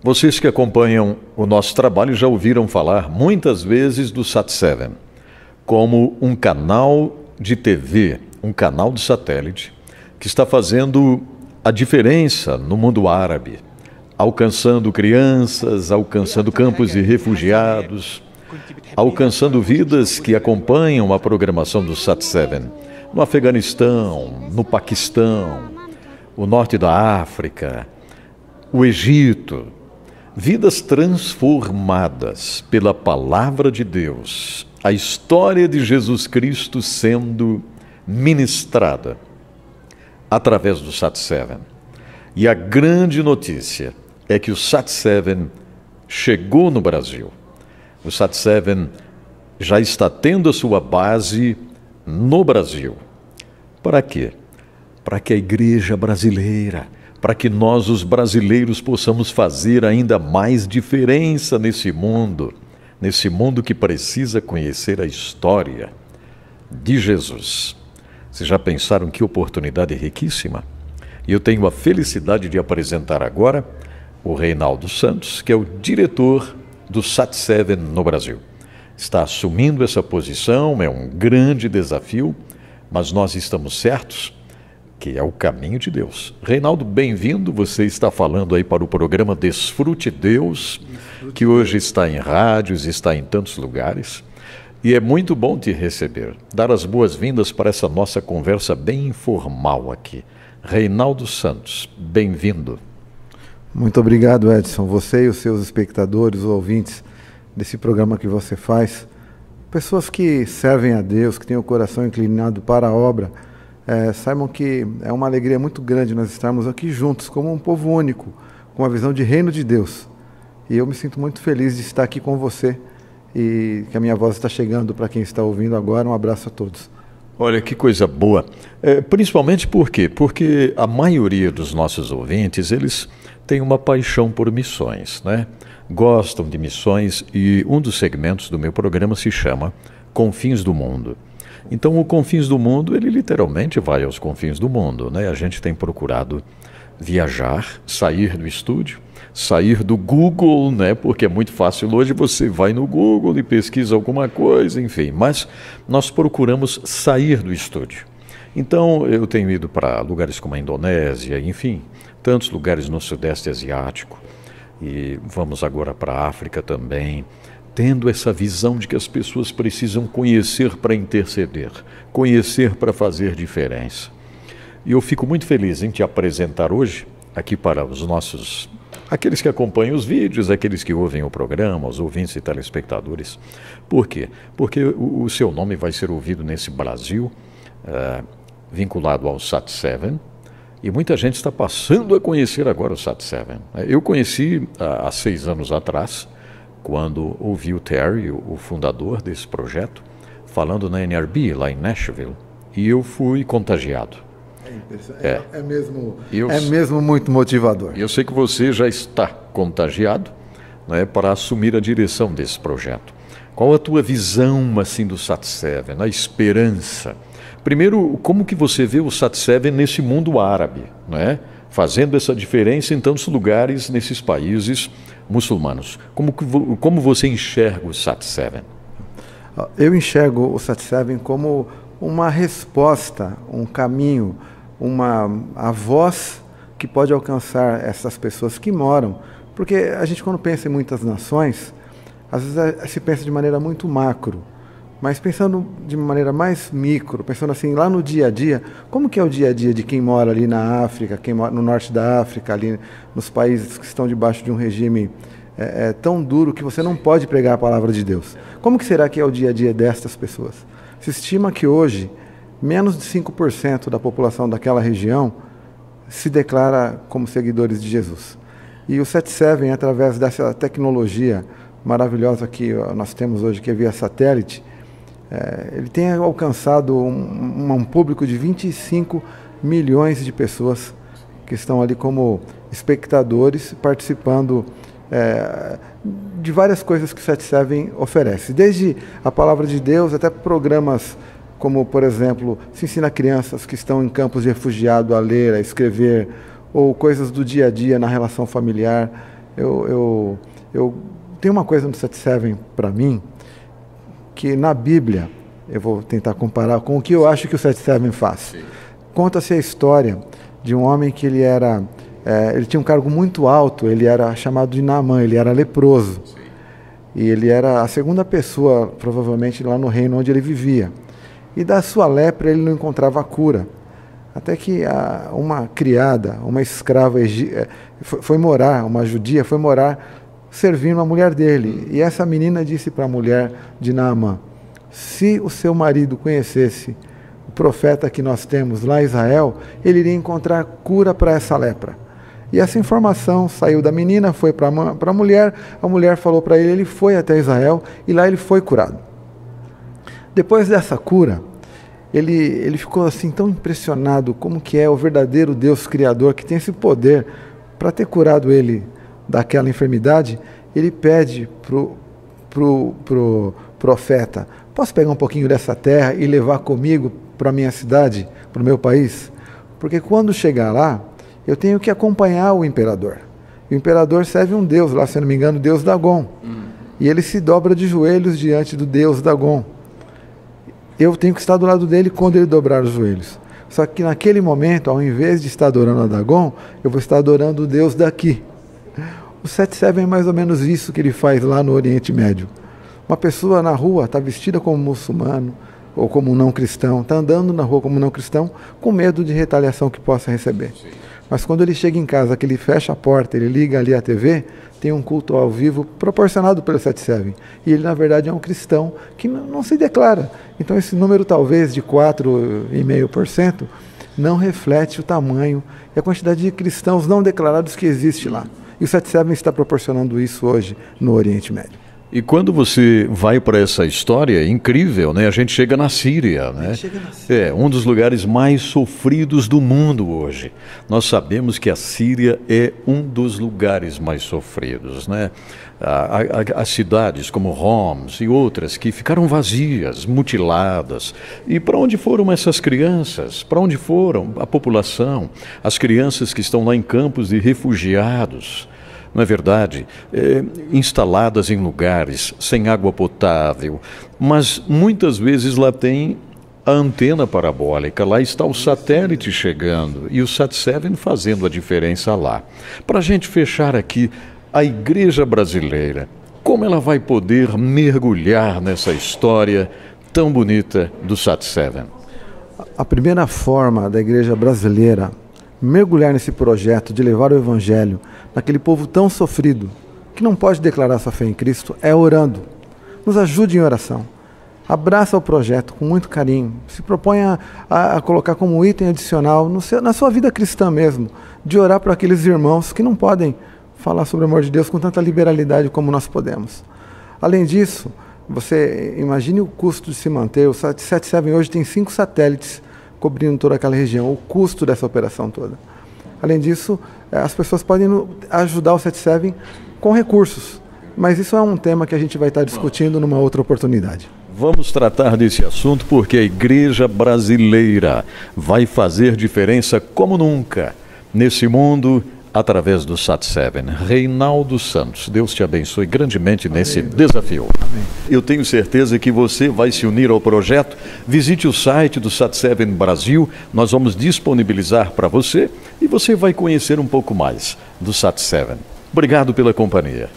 Vocês que acompanham o nosso trabalho já ouviram falar muitas vezes do Sat7 como um canal de TV, um canal de satélite que está fazendo a diferença no mundo árabe, alcançando crianças, alcançando campos de refugiados, alcançando vidas que acompanham a programação do Sat7 no Afeganistão, no Paquistão, o norte da África, o Egito. Vidas transformadas pela palavra de Deus, a história de Jesus Cristo sendo ministrada através do Sat7. E a grande notícia é que o Sat7 chegou no Brasil. O Sat7 já está tendo a sua base no Brasil. Para quê? Para que a igreja brasileira, para que nós, os brasileiros, possamos fazer ainda mais diferença nesse mundo que precisa conhecer a história de Jesus. Vocês já pensaram que oportunidade riquíssima? E eu tenho a felicidade de apresentar agora o Reinaldo Santos, que é o diretor do Sat7 no Brasil. Está assumindo essa posição, é um grande desafio, mas nós estamos certos que é o caminho de Deus. Reinaldo, bem-vindo. Você está falando aí para o programa Desfrute Deus, que hoje está em rádios, está em tantos lugares. E é muito bom te receber, dar as boas-vindas para essa nossa conversa bem informal aqui. Reinaldo Santos, bem-vindo. Muito obrigado, Edson. Você e os seus espectadores, os ouvintes desse programa que você faz, pessoas que servem a Deus, que têm o coração inclinado para a obra, saibam que é uma alegria muito grande nós estarmos aqui juntos, como um povo único, com uma visão de reino de Deus. E eu me sinto muito feliz de estar aqui com você e que a minha voz está chegando para quem está ouvindo agora. Um abraço a todos. Olha, que coisa boa. Principalmente por quê? Porque a maioria dos nossos ouvintes, eles têm uma paixão por missões, né? Gostam de missões e um dos segmentos do meu programa se chama Confins do Mundo. Então, o Confins do Mundo, ele literalmente vai aos confins do mundo, né? A gente tem procurado viajar, sair do estúdio, sair do Google, né? Porque é muito fácil hoje, você vai no Google e pesquisa alguma coisa, enfim. Mas nós procuramos sair do estúdio. Então, eu tenho ido para lugares como a Indonésia, enfim, tantos lugares no Sudeste Asiático. E vamos agora para a África também, tendo essa visão de que as pessoas precisam conhecer para interceder, conhecer para fazer diferença. E eu fico muito feliz em te apresentar hoje, aqui para os nossos, aqueles que acompanham os vídeos, aqueles que ouvem o programa, os ouvintes e telespectadores. Por quê? Porque o seu nome vai ser ouvido nesse Brasil, vinculado ao Sat7, e muita gente está passando a conhecer agora o Sat7. Eu conheci há 6 anos atrás, quando ouvi o Terry, o fundador desse projeto, falando na NRB, lá em Nashville, e eu fui contagiado. É mesmo muito motivador. E eu sei que você já está contagiado, né, para assumir a direção desse projeto. Qual a tua visão assim, do Sat7, a esperança? Primeiro, como que você vê o Sat7 nesse mundo árabe, né? Fazendo essa diferença em tantos lugares nesses países muçulmanos. Como você enxerga o Sat7? Eu enxergo o Sat7 como uma resposta, um caminho, a voz que pode alcançar essas pessoas que moram. Porque a gente, quando pensa em muitas nações, às vezes se pensa de maneira muito macro. Mas pensando de maneira mais micro, pensando assim, lá no dia a dia, como que é o dia a dia de quem mora ali na África, quem mora no norte da África, ali nos países que estão debaixo de um regime tão duro que você não pode pregar a palavra de Deus? Como que será que é o dia a dia destas pessoas? Se estima que hoje, menos de 5% da população daquela região se declara como seguidores de Jesus. E o Sat7, através dessa tecnologia maravilhosa que nós temos hoje, que é via satélite, ele tem alcançado um público de 25 milhões de pessoas que estão ali como espectadores, participando de várias coisas que o Sat7 oferece. Desde a palavra de Deus até programas como, por exemplo, se ensina crianças que estão em campos de refugiado a ler, a escrever, ou coisas do dia a dia na relação familiar. Eu tenho uma coisa no Sat7 para mim, que na Bíblia, eu vou tentar comparar com o que eu acho que o Sat7 faz. Conta-se a história de um homem que ele tinha um cargo muito alto, ele era chamado de Naamã, ele era leproso. Sim. E ele era a segunda pessoa, provavelmente, lá no reino onde ele vivia. E da sua lepra ele não encontrava cura. Até que uma criada, uma escrava foi morar, uma judia, foi morar servindo a mulher dele. E essa menina disse para a mulher de Naamã: se o seu marido conhecesse o profeta que nós temos lá em Israel, ele iria encontrar cura para essa lepra. E essa informação saiu da menina, foi para a mulher falou para ele foi até Israel e lá ele foi curado. Depois dessa cura, ele ficou assim tão impressionado como que é o verdadeiro Deus Criador, que tem esse poder para ter curado ele daquela enfermidade. Ele pede pro profeta: posso pegar um pouquinho dessa terra e levar comigo para a minha cidade, para o meu país? Porque quando chegar lá, eu tenho que acompanhar o imperador. O imperador serve um deus lá, se não me engano, o deus Dagon. E ele se dobra de joelhos diante do deus Dagon. Eu tenho que estar do lado dele quando ele dobrar os joelhos. Só que naquele momento, ao invés de estar adorando a Dagon, eu vou estar adorando o Deus daqui. O Sat7 é mais ou menos isso que ele faz lá no Oriente Médio. Uma pessoa na rua está vestida como muçulmano ou como não cristão, está andando na rua como não cristão, com medo de retaliação que possa receber. Sim. Mas quando ele chega em casa, que ele fecha a porta, ele liga ali a TV, tem um culto ao vivo proporcionado pelo Sat7. E ele, na verdade, é um cristão que não se declara. Então, esse número, talvez, de 4,5%, não reflete o tamanho e a quantidade de cristãos não declarados que existe lá. E o Sat7 está proporcionando isso hoje no Oriente Médio. E quando você vai para essa história incrível, né? A gente chega na Síria, né? É um dos lugares mais sofridos do mundo hoje. Nós sabemos que a Síria é um dos lugares mais sofridos, né? As cidades como Homs e outras que ficaram vazias, mutiladas. E para onde foram essas crianças? Para onde foram a população? As crianças que estão lá em campos de refugiados, não é verdade? Instaladas em lugares sem água potável, mas muitas vezes lá tem a antena parabólica, lá está o satélite chegando e o Sat7 fazendo a diferença lá. Para a gente fechar aqui, a igreja brasileira, como ela vai poder mergulhar nessa história tão bonita do Sat7? A primeira forma da igreja brasileira mergulhar nesse projeto de levar o evangelho naquele povo tão sofrido, que não pode declarar sua fé em Cristo, é orando. Nos ajude em oração. Abraça o projeto com muito carinho. Se propõe a colocar como item adicional na sua vida cristã mesmo, de orar por aqueles irmãos que não podem falar sobre o amor de Deus com tanta liberalidade como nós podemos. Além disso, você imagine o custo de se manter. O Sat7 hoje tem 5 satélites cobrindo toda aquela região, o custo dessa operação toda. Além disso, as pessoas podem ajudar o Sat7 com recursos, mas isso é um tema que a gente vai estar discutindo numa outra oportunidade. Vamos tratar desse assunto porque a igreja brasileira vai fazer diferença como nunca nesse mundo através do Sat7. Reinaldo Santos, Deus te abençoe grandemente nesse desafio. Amém. Eu tenho certeza que você vai se unir ao projeto. Visite o site do Sat7 Brasil, nós vamos disponibilizar para você e você vai conhecer um pouco mais do Sat7. Obrigado pela companhia.